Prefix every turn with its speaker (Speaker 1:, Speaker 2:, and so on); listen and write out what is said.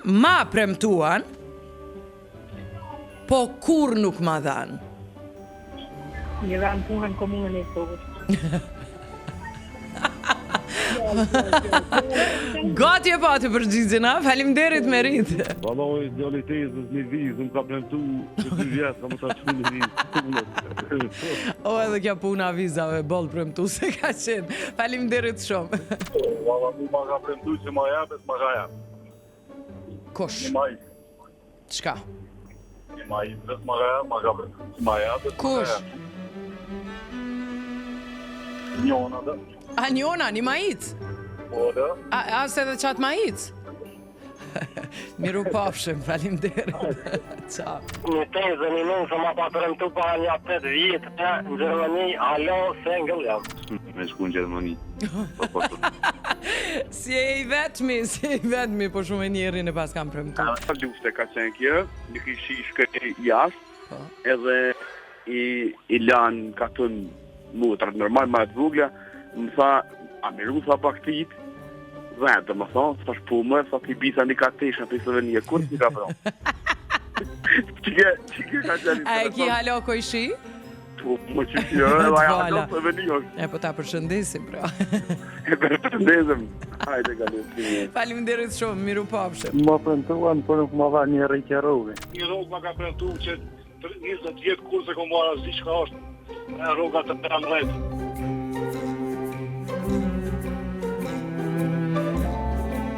Speaker 1: ma premtuan, po kur nuk ma dhanë.
Speaker 2: Një dhanë punën komunën e Kosovës.
Speaker 1: Gati e pati përgjigjen, a? Faleminderit Merit.
Speaker 3: Valoj, djali tezës një vizë, më ka premtu që 2 vjetë, ka më ta që një vizë.
Speaker 1: O, edhe kja puna vizave, bol premtu se ka qenë. Faleminderit shumë.
Speaker 3: Vala, mu ma ka premtu që ma japet, ma ka japet.
Speaker 1: Kush?
Speaker 3: Një maj,
Speaker 1: Çka?
Speaker 3: një maj, ma ka japet, ma ka premtu që ma japet.
Speaker 1: Kush?
Speaker 3: Njona dhe.
Speaker 1: A njona, një majic?
Speaker 3: Po dhe.
Speaker 1: A se dhe qatë majic? Miru pafshim, faleminderit. Ciao.
Speaker 4: Një tezë një nënë se ma pa premtu pa një 8 vjetë në Gjermani, alo, single jam.
Speaker 3: Me shku në Gjermani.
Speaker 1: Si e i vetmi, po shumë e njerin e pas kam premtu.
Speaker 3: Lufte ka qenë kjo, një kishi shkëri jashtë, edhe i lanë ka tënë mutrat normal ma të vogla, më tha, a miru tha pak tit, dhe të më thonë, s'pash pumë, sa t'i bisa një katesha për Slovenije, kur t'i ka pranë? Qike ka qenë
Speaker 1: A e ki halo kojshi?
Speaker 3: Po, më që kjo, edhe aja halo Slovenije.
Speaker 1: E po ta përshëndesim, pra.
Speaker 3: E përshëndesim. Hajde, galet.
Speaker 1: Faleminderit shumë, miru pafshim.
Speaker 5: Ma premtuan, por nuk ma dha një rritje rrugë.
Speaker 3: Një rrugë ma ka premtu që 20 vjetë kurse ko marra zi qka është, rruga të 13.